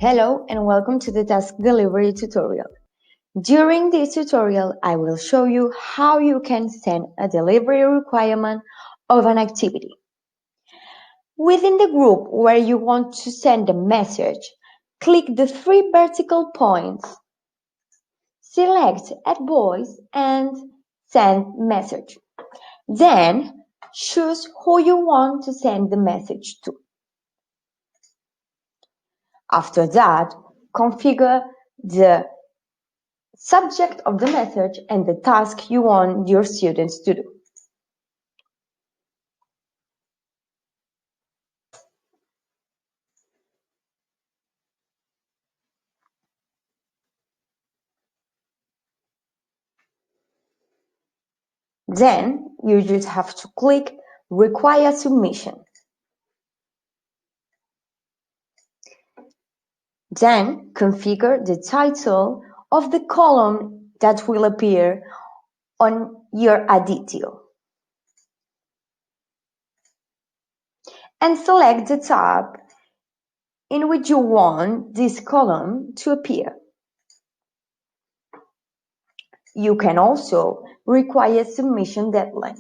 Hello and welcome to the task delivery tutorial. During this tutorial, I will show you how you can send a delivery requirement of an activity. Within the group where you want to send a message, click the three vertical points, select Add Voice and Send Message. Then choose who you want to send the message to. After that, configure the subject of the message and the task you want your students to do. Then you just have to click Require Submission. Then configure the title of the column that will appear on your Additio. And select the tab in which you want this column to appear. You can also require submission deadline.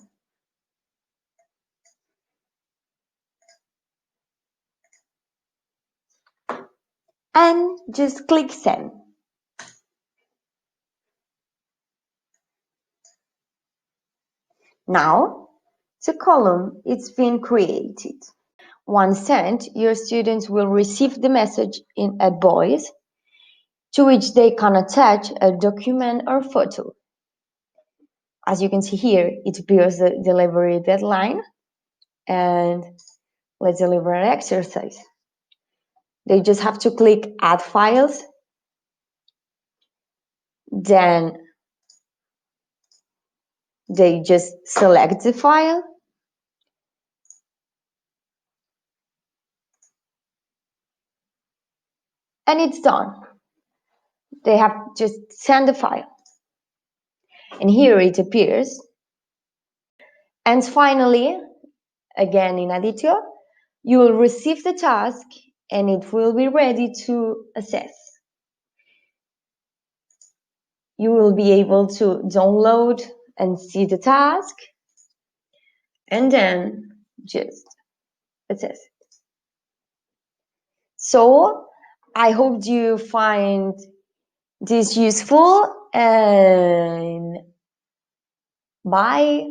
And just click Send. Now, the column is being created. Once sent, your students will receive the message in a voice to which they can attach a document or photo. As you can see here, it appears the delivery deadline, and let's deliver an exercise. They just have to click Add Files, then they just select the file, and it's done. They have just sent the file. And here it appears. And finally, again in Additio, you will receive the task and it will be ready to assess. You will be able to download and see the task and then just assess it. So I hope you find this useful and bye.